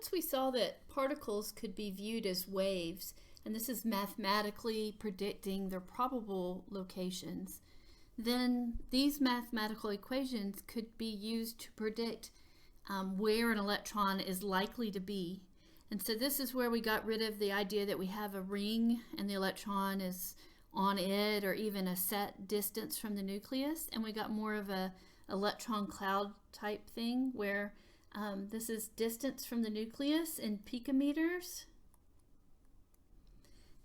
once we saw that particles could be viewed as waves, and this is mathematically predicting their probable locations, then these mathematical equations could be used to predict where an electron is likely to be. And so this is where we got rid of the idea that we have a ring and the electron is on it, or even a set distance from the nucleus, and we got more of a electron cloud type thing where this is distance from the nucleus in picometers.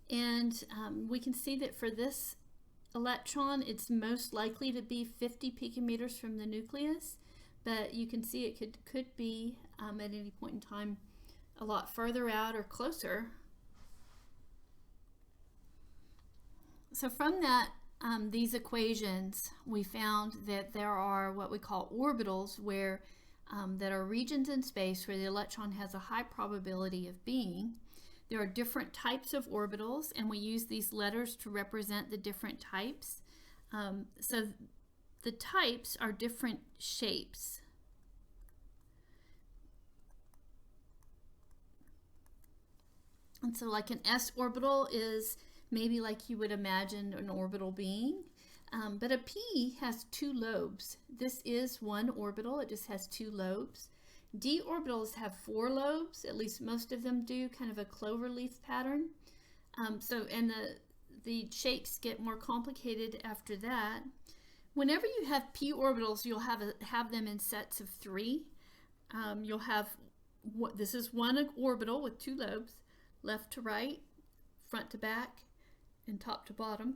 And we can see that for this electron, it's most likely to be 50 picometers from the nucleus, but you can see it could be at any point in time a lot further out or closer. So from that, these equations, we found that there are what we call orbitals, where that are regions in space where the electron has a high probability of being. There are different types of orbitals, and we use these letters to represent the different types. So the types are different shapes. And so like an s orbital is maybe like you would imagine an orbital being. But a p has two lobes. This is one orbital, it just has two lobes. D orbitals have four lobes, at least most of them do, kind of a clover leaf pattern. And the shapes get more complicated after that. Whenever you have p orbitals, you'll have them in sets of three. You'll have, this is one orbital with two lobes, left to right, front to back, and top to bottom.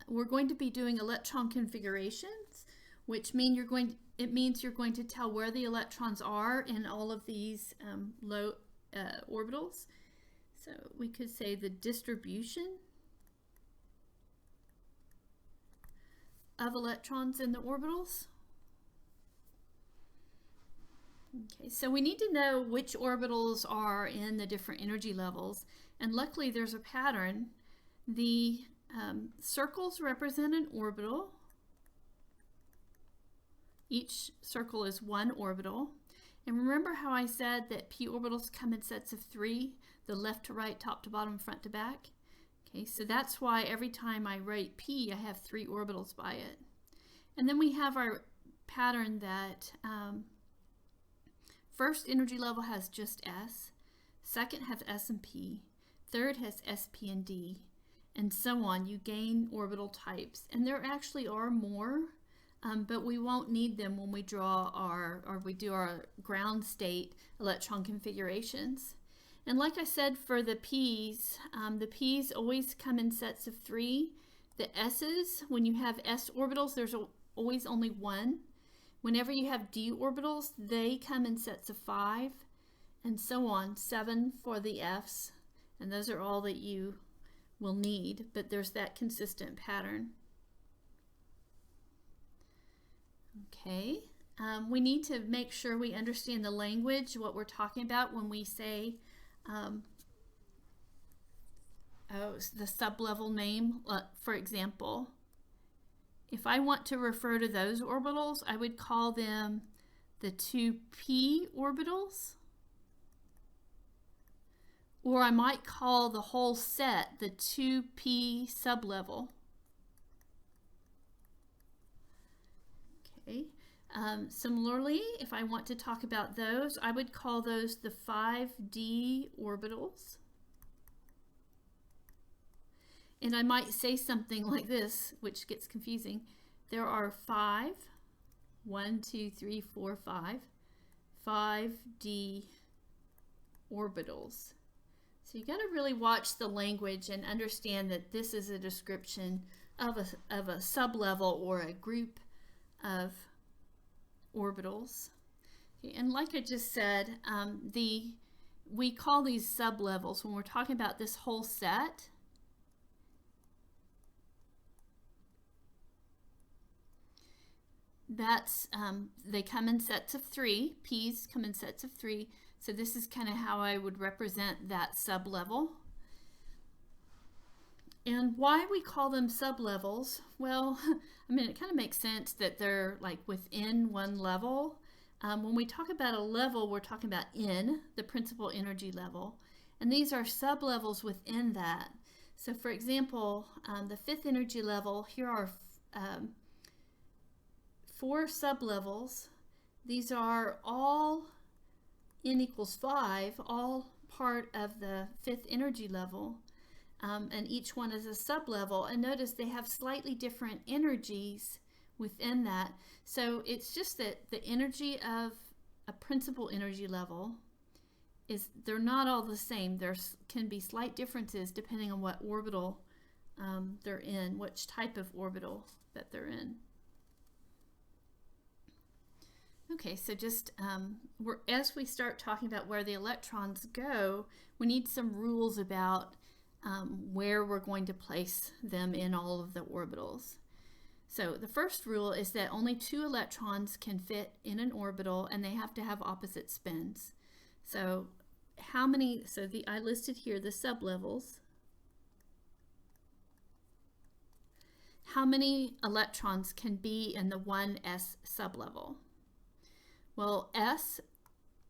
We're going to be doing electron configurations, which means you're going to tell where the electrons are in all of these low orbitals. So we could say the distribution of electrons in the orbitals. Okay, so we need to know which orbitals are in the different energy levels, and luckily there's a pattern. The circles represent an orbital. Each circle is one orbital. And remember how I said that p orbitals come in sets of three, the left to right, top to bottom, front to back? Okay, so that's why every time I write p, I have three orbitals by it. And then we have our pattern that first energy level has just S, second has S and P, third has S, P, and D, and so on. You gain orbital types, and there actually are more, but we won't need them when we draw we do our ground state electron configurations. And like I said, for the P's always come in sets of three. The S's, when you have S orbitals, there's always only one. Whenever you have d orbitals, they come in sets of five, and so on, 7 for the F's, and those are all that you will need, but there's that consistent pattern. Okay, we need to make sure we understand the language, what we're talking about when we say the sublevel name. For example, if I want to refer to those orbitals, I would call them the 2p orbitals, or I might call the whole set the 2p sublevel. Okay. Similarly, if I want to talk about those, I would call those the 5d orbitals. And I might say something like this, which gets confusing. There are 5, 1, 2, 3, 4, 5d orbitals. So you got to really watch the language and understand that this is a description of a sublevel or a group of orbitals. Okay, and like I just said, we call these sublevels when we're talking about this whole set. That's they come in sets of three. P's come in sets of three. So this is kind of how I would represent that sublevel. And why we call them sublevels? Well, I mean, it kind of makes sense that they're like within one level. When we talk about a level, we're talking about N, the principal energy level, and these are sublevels within that. So for example, the fifth energy level, here are 4 sublevels. These are all N equals 5, all part of the fifth energy level, and each one is a sublevel. And notice they have slightly different energies within that. So it's just that the energy of a principal energy level they're not all the same. There can be slight differences depending on what orbital they're in, which type of orbital that they're in. Okay, so just as we start talking about where the electrons go, we need some rules about where we're going to place them in all of the orbitals. So the first rule is that only 2 electrons can fit in an orbital, and they have to have opposite spins. So I listed here the sublevels. How many electrons can be in the 1s sublevel? Well,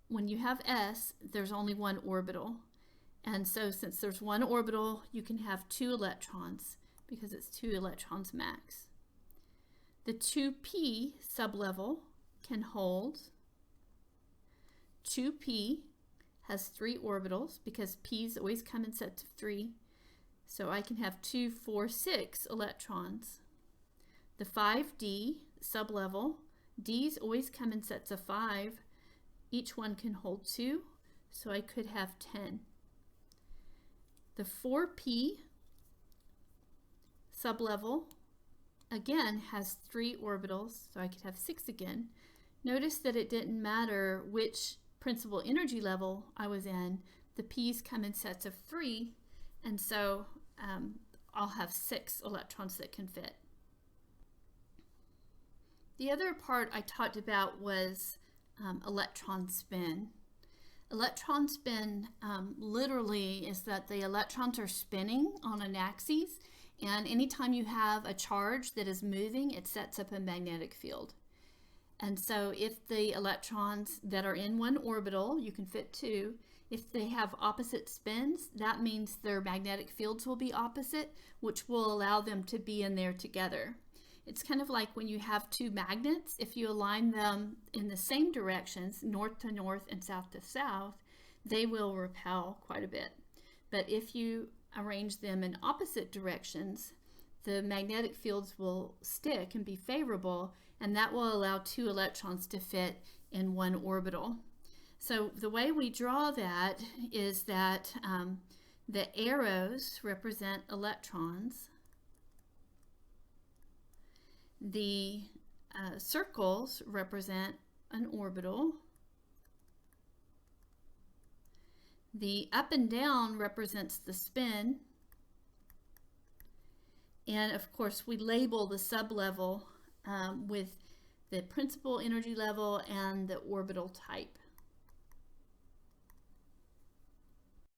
when you have S, there's only 1 orbital. And so since there's 1 orbital, you can have 2 electrons because it's 2 electrons max. The 2p sublevel can hold 2p, has 3 orbitals because p's always come in sets of 3. So I can have 2, 4, 6 electrons. The 5d sublevel, d's always come in sets of 5. Each one can hold 2, so I could have 10. The 4p sublevel again has 3 orbitals, so I could have 6 again. Notice that it didn't matter which principal energy level I was in. The p's come in sets of 3, and so I'll have 6 electrons that can fit. The other part I talked about was electron spin. Electron spin literally is that the electrons are spinning on an axis, and anytime you have a charge that is moving, it sets up a magnetic field. And so if the electrons that are in 1 orbital, you can fit 2, if they have opposite spins, that means their magnetic fields will be opposite, which will allow them to be in there together. It's kind of like when you have 2 magnets, if you align them in the same directions, north to north and south to south, they will repel quite a bit. But if you arrange them in opposite directions, the magnetic fields will stick and be favorable, and that will allow 2 electrons to fit in 1 orbital. So the way we draw that is that the arrows represent electrons. The circles represent an orbital. The up and down represents the spin. And of course, we label the sublevel with the principal energy level and the orbital type.